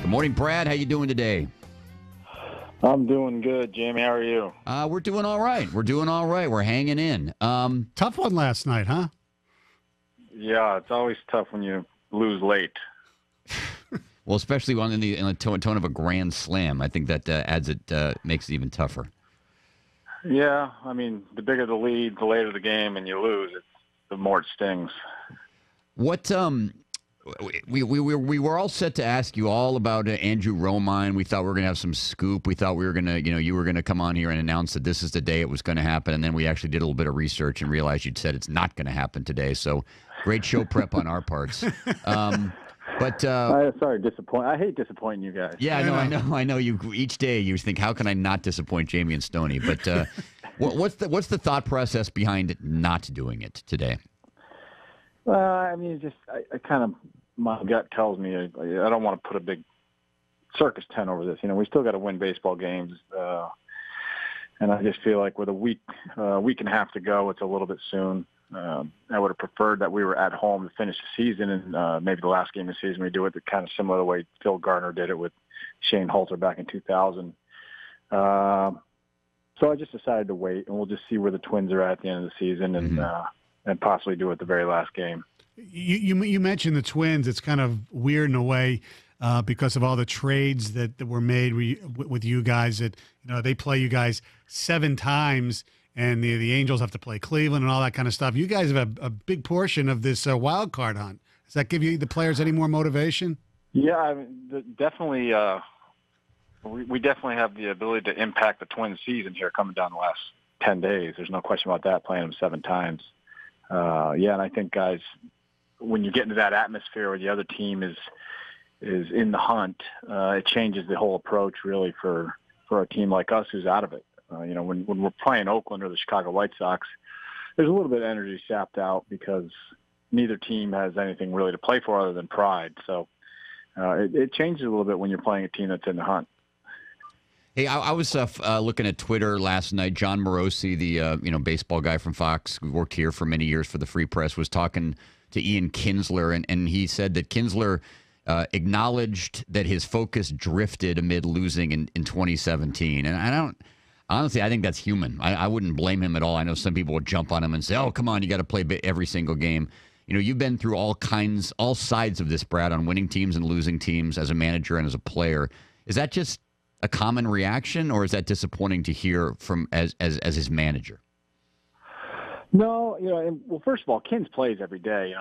Good morning, Brad. How you doing today? I'm doing good, Jamie. How are you? We're doing all right. We're hanging in. Tough one last night, huh? Yeah, it's always tough when you lose late. Well, especially in the tone of a grand slam. I think that makes it even tougher. Yeah, I mean, the bigger the lead, the later the game, and you lose, the more it stings. What we were all set to ask you all about Andrew Romine. We thought we were going to have some scoop. We thought we were going to, you were going to come on here and announce that this is the day it was going to happen. And then we actually did a little bit of research and realized you'd said it's not going to happen today. So great show prep on our parts. But sorry, disappoint. I hate disappointing you guys. Yeah, I know. You each day you think, how can I not disappoint Jamie and Stoney? But what's the thought process behind not doing it today? I mean, I kind of, my gut tells me I don't want to put a big circus tent over this. We still got to win baseball games, and I just feel like with a week and a half to go, it's a little bit soon. I would have preferred that we were at home to finish the season, and maybe the last game of the season we do it kind of similar to the way Phil Garner did it with Shane Halter back in 2000. So I just decided to wait, and we'll just see where the Twins are at the end of the season, and possibly do it the very last game. You mentioned the Twins. It's kind of weird in a way because of all the trades that were made with you guys. That they play you guys 7 times. And the Angels have to play Cleveland and all that kind of stuff. You guys have a big portion of this wild card hunt. Does that give you the players any more motivation? Yeah, I mean, definitely. We definitely have the ability to impact the Twins' season here coming down the last 10 days. There's no question about that, playing them 7 times. And I think, guys, when you get into that atmosphere where the other team is in the hunt, it changes the whole approach really for a team like us who's out of it. When we're playing Oakland or the Chicago White Sox, there's a little bit of energy sapped out because neither team has anything really to play for other than pride. So it changes a little bit when you're playing a team that's in the hunt. Hey, I was looking at Twitter last night. John Morosi, the baseball guy from Fox, who worked here for many years for the Free Press, was talking to Ian Kinsler, and he said that Kinsler acknowledged that his focus drifted amid losing in 2017. And honestly, I think that's human. I wouldn't blame him at all. I know some people would jump on him and say, oh, come on, you got to play every single game. You've been through all sides of this, Brad, on winning teams and losing teams as a manager and as a player. Is that just a common reaction, or is that disappointing to hear from as his manager? No, well, first of all, Kins plays every day.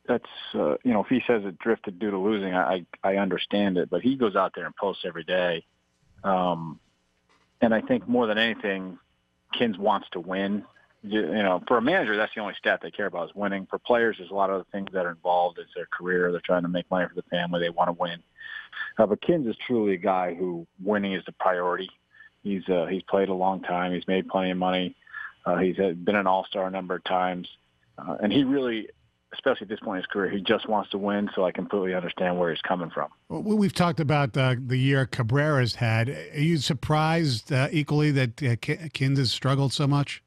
That's if he says it drifted due to losing, I understand it, but he goes out there and posts every day. And I think more than anything, Kins wants to win. For a manager, that's the only stat they care about is winning. For players, there's a lot of other things that are involved. It's their career. They're trying to make money for the family. They want to win. But Kins is truly a guy who winning is the priority. He's played a long time. He's made plenty of money. He's been an all-star a number of times. And he really, especially at this point in his career, he just wants to win, so I completely understand where he's coming from. Well, we've talked about the year Cabrera's had. Are you surprised equally that Kins has struggled so much?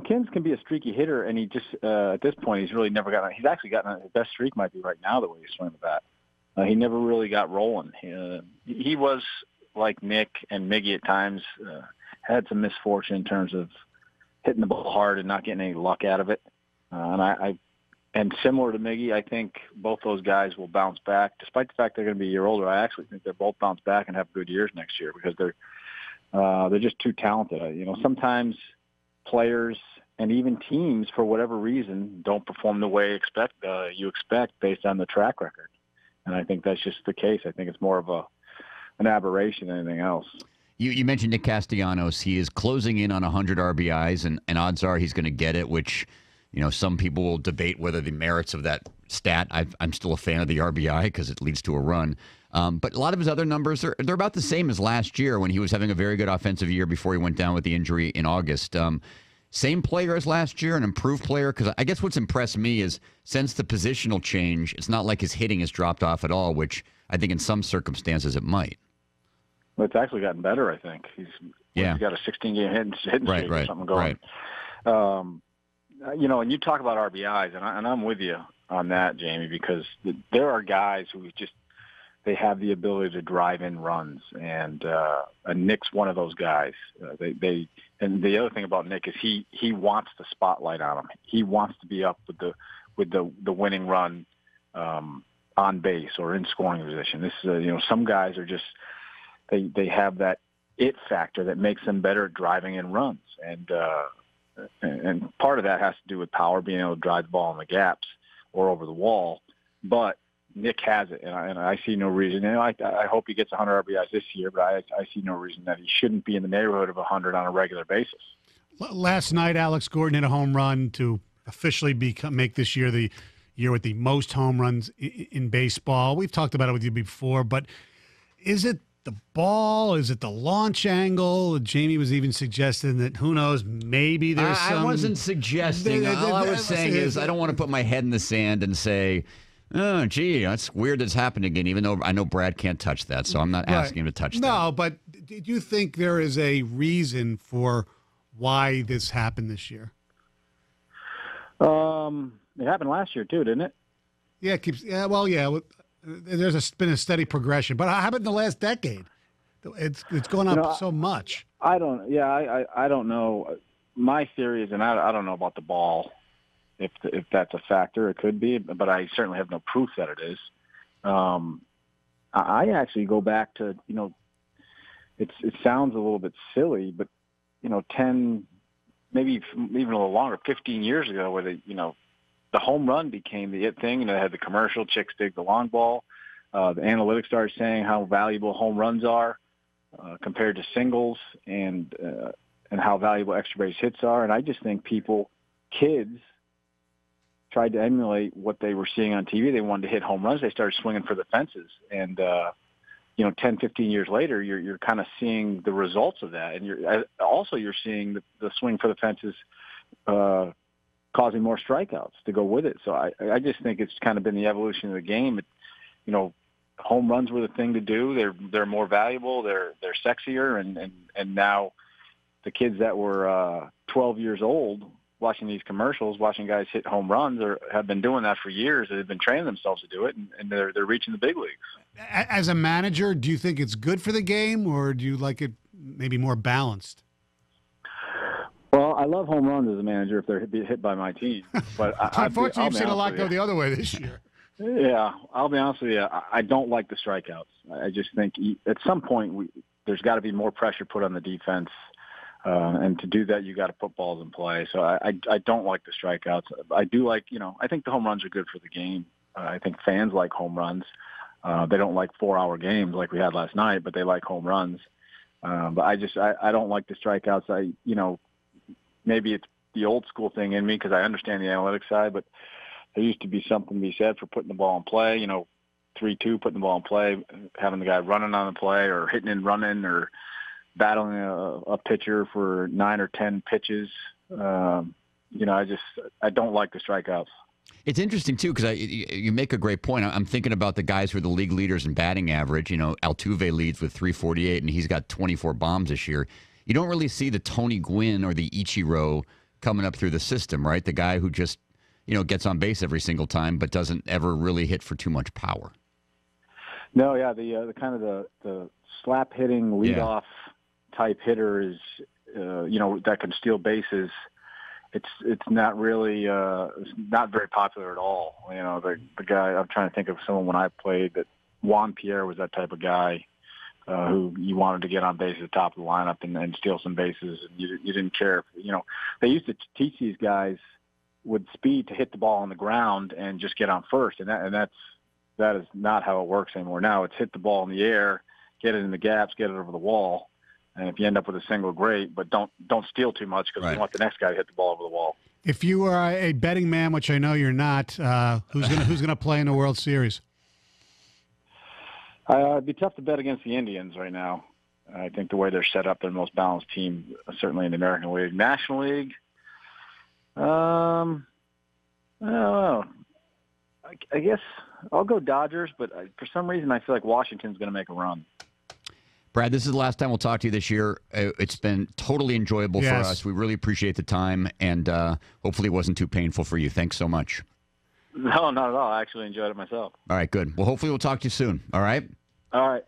Kins can be a streaky hitter, and he just, at this point, he's actually gotten his best streak might be right now the way he's swinging the bat. He never really got rolling. He was like Nick and Miggy at times, had some misfortune in terms of hitting the ball hard and not getting any luck out of it. And similar to Miggy, I think both those guys will bounce back. Despite the fact they're going to be a year older, I actually think they'll both bounce back and have good years next year because they're just too talented. Sometimes players and even teams, for whatever reason, don't perform the way you expect based on the track record. And I think that's just the case. I think it's more of an aberration than anything else. You mentioned Nick Castellanos. He is closing in on 100 RBIs, and odds are he's going to get it, which, some people will debate whether the merits of that stat. I'm still a fan of the RBI because it leads to a run. But a lot of his other numbers, they're about the same as last year when he was having a very good offensive year before he went down with the injury in August. Same player as last year, an improved player? Because I guess what's impressed me is since the positional change, it's not like his hitting has dropped off at all, which I think in some circumstances it might. Well, it's actually gotten better, I think. He's got a 16-game hitting streak or something going. Right. And you talk about RBIs, and I'm with you. on that, Jamie, because there are guys who just they have the ability to drive in runs, and Nick's one of those guys. And the other thing about Nick is he wants the spotlight on him. He wants to be up with the winning run on base or in scoring position. This is some guys are just they have that it factor that makes them better at driving in runs, and part of that has to do with power, being able to drive the ball in the gaps or over the wall, but Nick has it, and I see no reason. I hope he gets 100 RBIs this year, but I see no reason that he shouldn't be in the neighborhood of 100 on a regular basis. Last night, Alex Gordon hit a home run to officially make this year the year with the most home runs in baseball. We've talked about it with you before, but is it the ball? Is it the launch angle? Jamie was even suggesting that, who knows, maybe there's some... I wasn't suggesting. All I was saying is I don't want to put my head in the sand and say, oh, gee, that's weird that's happened again, even though I know Brad can't touch that, so I'm not asking him to touch that. No, but do you think there is a reason for why this happened this year? It happened last year, too, didn't it? Yeah, it keeps. Yeah, well, yeah. There's been a steady progression, but how about in the last decade? It's gone up so much. I don't know. My theory is, and I don't know about the ball, if that's a factor. It could be, but I certainly have no proof that it is. I actually go back to, it sounds a little bit silly, but 10, maybe even a little longer, 15 years ago, where the home run became the it thing. They had the commercial, chicks dig the long ball. The analytics started saying how valuable home runs are compared to singles, and how valuable extra base hits are. And I just think kids tried to emulate what they were seeing on TV. They wanted to hit home runs. They started swinging for the fences. And 10, 15 years later, you're kind of seeing the results of that. And you're seeing the swing for the fences causing more strikeouts to go with it. So I just think it's kind of been the evolution of the game. Home runs were the thing to do. They're more valuable. They're sexier. And now the kids that were 12 years old watching these commercials, watching guys hit home runs, have been doing that for years. They've been training themselves to do it, and they're reaching the big leagues. As a manager, do you think it's good for the game, or do you like it maybe more balanced? Well, I love home runs as a manager if they're hit by my team. But unfortunately, you've seen a lot go the other way this year. Yeah, I'll be honest with you. I don't like the strikeouts. I just think at some point there's got to be more pressure put on the defense. And to do that, you got to put balls in play. So I don't like the strikeouts. I do like, I think the home runs are good for the game. I think fans like home runs. They don't like 4-hour games like we had last night, but they like home runs. But I don't like the strikeouts. Maybe it's the old school thing in me because I understand the analytics side, but there used to be something to be said for putting the ball in play, 3-2, putting the ball in play, having the guy running on the play or hitting and running or battling a pitcher for 9 or 10 pitches. I don't like the strikeouts. It's interesting, too, because you make a great point. I'm thinking about the guys who are the league leaders in batting average. Altuve leads with 348, and he's got 24 bombs this year. You don't really see the Tony Gwynn or the Ichiro coming up through the system, right? The guy who just, gets on base every single time but doesn't ever really hit for too much power. No, yeah, the kind of the slap hitting leadoff type hitter is, that can steal bases. It's not really it's not very popular at all. The guy, I'm trying to think of someone when I played, that Juan Pierre was that type of guy who you wanted to get on base at the top of the lineup and steal some bases, and you didn't care. They used to teach these guys with speed to hit the ball on the ground and just get on first, and that is not how it works anymore. Now it's hit the ball in the air, get it in the gaps, get it over the wall. And if you end up with a single, great, but don't steal too much because we want the next guy to hit the ball over the wall. If you are a betting man, which I know you're not, who's gonna play in the World Series? It'd be tough to bet against the Indians right now. I think the way they're set up, they're the most balanced team, certainly in the American League. National League, I don't know. I guess I'll go Dodgers, but for some reason I feel like Washington's going to make a run. Brad, this is the last time we'll talk to you this year. It's been totally enjoyable for us. We really appreciate the time, and hopefully it wasn't too painful for you. Thanks so much. No, not at all. I actually enjoyed it myself. All right, good. Well, hopefully we'll talk to you soon. All right? All right.